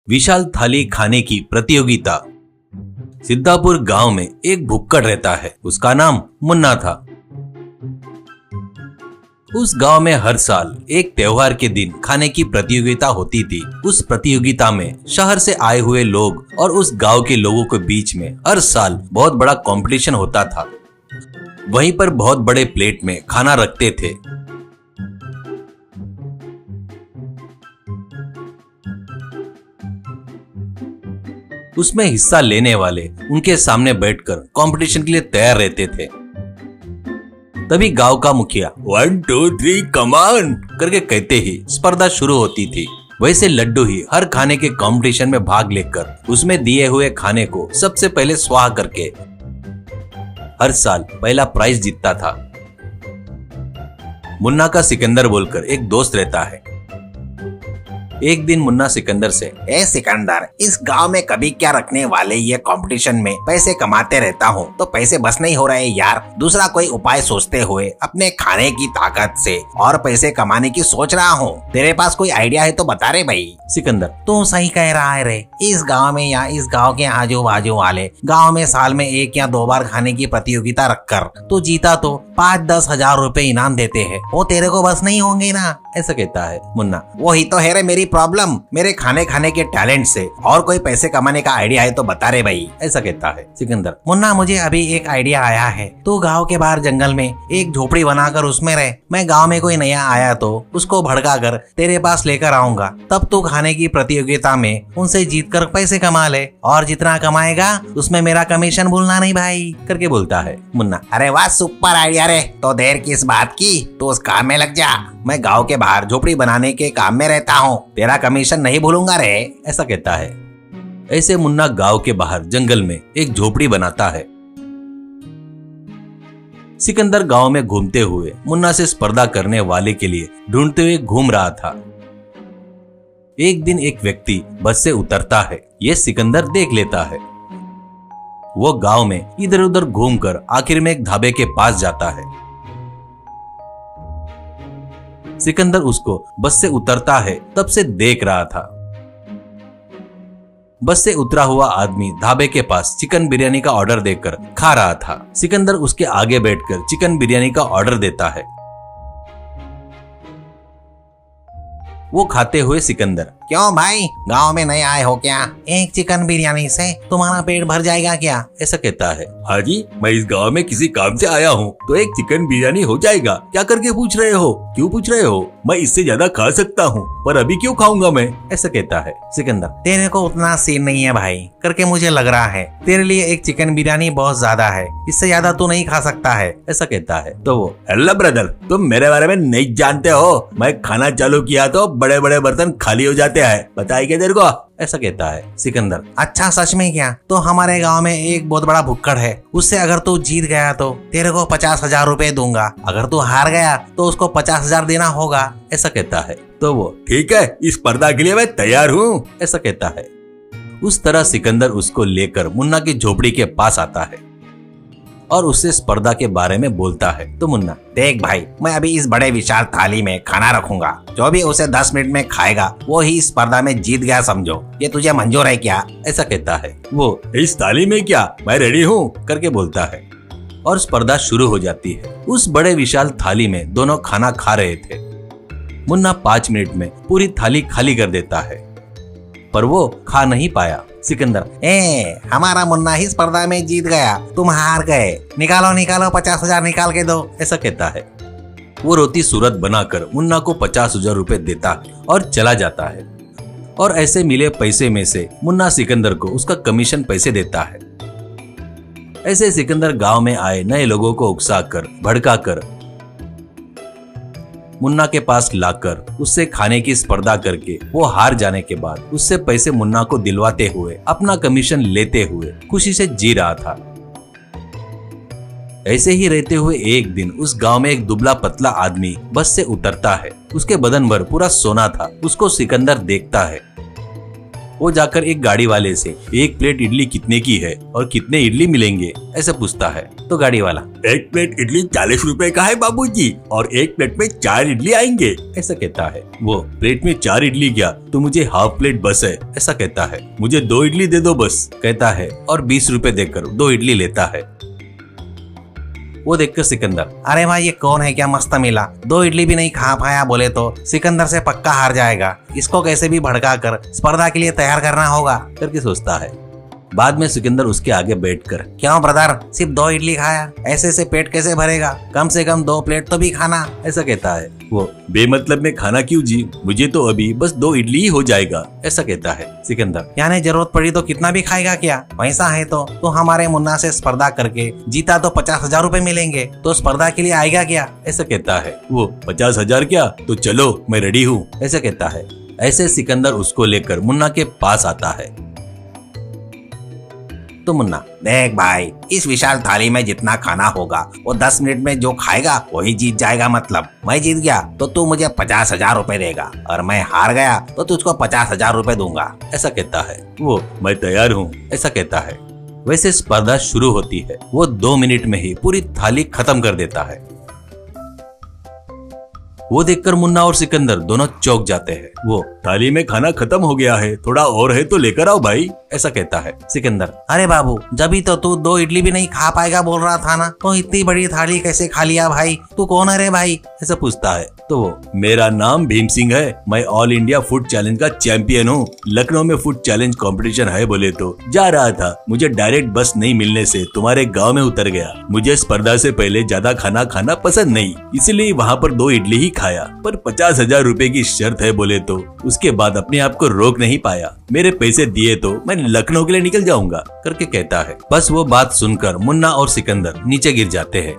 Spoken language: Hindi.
विशाल थाली खाने की प्रतियोगिता। सिद्धापुर गांव में एक भुक्कड़ रहता है। उसका नाम मुन्ना था। उस गांव में हर साल एक त्योहार के दिन खाने की प्रतियोगिता होती थी। उस प्रतियोगिता में शहर से आए हुए लोग और उस गांव के लोगों के बीच में हर साल बहुत बड़ा कंपटीशन होता था। वहीं पर बहुत बड़े प्लेट में खाना रखते थे। उसमें हिस्सा लेने वाले उनके सामने बैठकर कंपटीशन के लिए तैयार रहते थे। तभी गांव का मुखिया 1 2 3 कमान करके कहते ही स्पर्धा शुरू होती थी। वैसे लड्डू ही हर खाने के कंपटीशन में भाग लेकर उसमें दिए हुए खाने को सबसे पहले स्वाहा करके हर साल पहला प्राइज जीतता था। मुन्ना का सिकंदर बोलकर एक दोस्त रहता है। एक दिन मुन्ना सिकंदर से, ए सिकंदर, इस गांव में कभी क्या रखने वाले ये कंपटीशन में पैसे कमाते रहता हूँ तो पैसे बस नहीं हो रहे यार। दूसरा कोई उपाय सोचते हुए अपने खाने की ताकत से और पैसे कमाने की सोच रहा हूँ। तेरे पास कोई आइडिया है तो बता रे भाई। सिकंदर, तू सही कह रहा है रे। इस गांव में या इस गांव के आजू बाजू वाले गांव में साल में 1 या 2 बार खाने की प्रतियोगिता रखकर तू जीता तो 5-10 हजार रुपए इनाम देते हैं। वो तेरे को बस नहीं होंगे ना, ऐसा कहता है मुन्ना। वही तो है रे मेरी प्रॉब्लम। मेरे खाने के टैलेंट से और कोई पैसे कमाने का आइडिया है तो बता रे भाई, ऐसा कहता है सिकंदर। मुन्ना, मुझे अभी एक आइडिया आया है। तू गांव के बाहर जंगल में एक झोपड़ी बनाकर उसमें रह। मैं गांव में कोई नया आया तो उसको भड़का कर तेरे पास लेकर आऊंगा। तब तू खाने की प्रतियोगिता में उनसे जीत कर पैसे कमा ले और जितना कमाएगा उसमें मेरा कमीशन भूलना नहीं भाई, करके बोलता है मुन्ना। अरे वाह, सुपर आइडिया रे। तो देर किस बात की, तू उस काम में लग जा। मैं गांव के बाहर झोपड़ी बनाने के काम में रहता हूँ, तेरा कमीशन नहीं भूलूंगा रे, ऐसा कहता है। ऐसे मुन्ना गांव के बाहर जंगल में एक झोपड़ी बनाता है। सिकंदर गांव में घूमते हुए मुन्ना से स्पर्धा करने वाले के लिए ढूंढते हुए घूम रहा था। एक दिन एक व्यक्ति बस से उतरता है। ये सिकंदर देख लेता है। वो गांव में इधर उधर घूमकर आखिर में एक ढाबे के पास जाता है। सिकंदर उसको बस से उतरता है तब से देख रहा था। बस से उतरा हुआ आदमी ढाबे के पास चिकन बिरयानी का ऑर्डर देकर खा रहा था। सिकंदर उसके आगे बैठकर चिकन बिरयानी का ऑर्डर देता है। वो खाते हुए सिकंदर, क्यों भाई, गांव में नए आए हो क्या? एक चिकन बिरयानी से तुम्हारा पेट भर जाएगा क्या? ऐसा कहता है। हाजी, मैं इस गांव में किसी काम से आया हूँ तो एक चिकन बिरयानी हो जाएगा क्या करके पूछ रहे हो? क्यों पूछ रहे हो? मैं इससे ज्यादा खा सकता हूँ पर अभी क्यों खाऊंगा मैं, ऐसा कहता है सिकंदर। तेरे को उतना सीन नहीं है भाई, करके मुझे लग रहा है तेरे लिए एक चिकन बिरयानी बहुत ज्यादा है, इससे ज्यादा तू नहीं खा सकता है, ऐसा कहता है। तो वो, हेलो ब्रदर, तुम मेरे बारे में नहीं जानते हो। मैं खाना चालू किया तो बड़े बड़े बर्तन खाली हो जाते हैं, बताइए क्या तेरे को, ऐसा कहता है सिकंदर। अच्छा, सच में क्या? तो हमारे गांव में एक बहुत बड़ा भुक्कड़ है, उससे अगर तू जीत गया तो तेरे को 50,000 रुपए दूंगा। अगर तू हार गया तो उसको 50,000 देना होगा, ऐसा कहता है। तो वो, ठीक है, इस स्पर्धा के लिए मैं तैयार हूँ, ऐसा कहता है। उस तरह सिकंदर उसको लेकर मुन्ना की झोपड़ी के पास आता है और उससे स्पर्धा के बारे में बोलता है। तो मुन्ना, देख भाई, मैं अभी इस बड़े विशाल थाली में खाना रखूंगा। जो भी उसे 10 मिनट में खाएगा वो ही स्पर्धा में जीत गया समझो। ये तुझे मंजूर है क्या, ऐसा कहता है। वो, इस थाली में क्या, मैं रेडी हूँ, करके बोलता है और स्पर्धा शुरू हो जाती है। उस बड़े विशाल थाली में दोनों खाना खा रहे थे। मुन्ना 5 मिनट में पूरी थाली खाली कर देता है पर वो खा नहीं पाया। सिकंदर, हमारा मुन्ना ही स्पर्धा में जीत गया, तुम हार गए। निकालो 50,000 निकाल के दो, ऐसा कहता है। वो रोती सूरत बनाकर मुन्ना को 50,000 रुपए देता है और चला जाता है। और ऐसे मिले पैसे में से मुन्ना सिकंदर को उसका कमीशन पैसे देता है। ऐसे सिकंदर गांव में आए नए लोगों को उकसाकर भड़काकर मुन्ना के पास लाकर उससे खाने की स्पर्धा करके वो हार जाने के बाद उससे पैसे मुन्ना को दिलवाते हुए अपना कमीशन लेते हुए खुशी से जी रहा था। ऐसे ही रहते हुए एक दिन उस गांव में एक दुबला पतला आदमी बस से उतरता है। उसके बदन भर पूरा सोना था। उसको सिकंदर देखता है। वो जाकर एक गाड़ी वाले से एक प्लेट इडली कितने की है और कितने इडली मिलेंगे ऐसे पूछता है। तो गाड़ी वाला, एक प्लेट इडली 40 रुपए का है बाबूजी, और एक प्लेट में 4 इडली आएंगे ऐसा कहता है। वो, प्लेट में 4 इडली क्या, तो मुझे हाफ प्लेट बस है ऐसा कहता है। मुझे 2 इडली दे दो बस कहता है और 20 रुपए देकर 2 इडली लेता है। वो देखकर सिकंदर, अरे भाई ये कौन है, क्या मस्त मिला, 2 इडली भी नहीं खा पाया बोले तो सिकंदर से पक्का हार जाएगा, इसको कैसे भी भड़का कर स्पर्धा के लिए तैयार करना होगा करके सोचता है। बाद में सिकंदर उसके आगे बैठकर, क्यों ब्रदर, सिर्फ 2 इडली खाया, ऐसे से पेट कैसे भरेगा, कम से कम 2 प्लेट तो भी खाना ऐसा कहता है। वो, बेमतलब में खाना क्यों जी, मुझे तो अभी बस 2 इडली ही हो जाएगा ऐसा कहता है। सिकंदर, यानी जरूरत पड़ी तो कितना भी खाएगा क्या, वैसा है तो हमारे मुन्ना से स्पर्धा करके जीता तो 50,000 रुपए मिलेंगे, तो स्पर्धा के लिए आएगा क्या ऐसा कहता है। वो, 50,000 क्या, तो चलो मैं रेडी हूँ ऐसा कहता है। ऐसे सिकंदर उसको लेकर मुन्ना के पास आता है। तो मुन्ना, देख भाई, इस विशाल थाली में जितना खाना होगा वो 10 मिनट में जो खाएगा वही जीत जाएगा, मतलब मैं जीत गया तो तू मुझे 50,000 रुपए देगा और मैं हार गया तो तुझको 50,000 रुपए दूंगा ऐसा कहता है। वो, मैं तैयार हूँ ऐसा कहता है। वैसे स्पर्धा शुरू होती है। वो 2 मिनट में ही पूरी थाली खत्म कर देता है। वो देखकर मुन्ना और सिकंदर दोनों चौंक जाते हैं। वो, थाली में खाना खत्म हो गया है, थोड़ा और है तो लेकर आओ भाई ऐसा कहता है। सिकंदर, अरे बाबू, जब तो तू 2 इडली भी नहीं खा पाएगा बोल रहा था ना, तो इतनी बड़ी थाली कैसे खा लिया भाई, तू कौन है रे भाई ऐसा पूछता है। तो वो, मेरा नाम भीम सिंह है, मैं ऑल इंडिया फूड चैलेंज का चैंपियन हूँ। लखनऊ में फूड चैलेंज कंपटीशन है बोले तो जा रहा था, मुझे डायरेक्ट बस नहीं मिलने से तुम्हारे गाँव में उतर गया। मुझे स्पर्धा से पहले ज्यादा खाना खाना पसंद नहीं, इसलिए वहाँ पर 2 इडली ही खाया, पर 50,000 रुपए की शर्त है बोले तो उसके बाद अपने आप को रोक नहीं पाया। मेरे पैसे दिए तो मैं लखनऊ के लिए निकल जाऊंगा करके कहता है। बस वो बात सुनकर मुन्ना और सिकंदर नीचे गिर जाते हैं।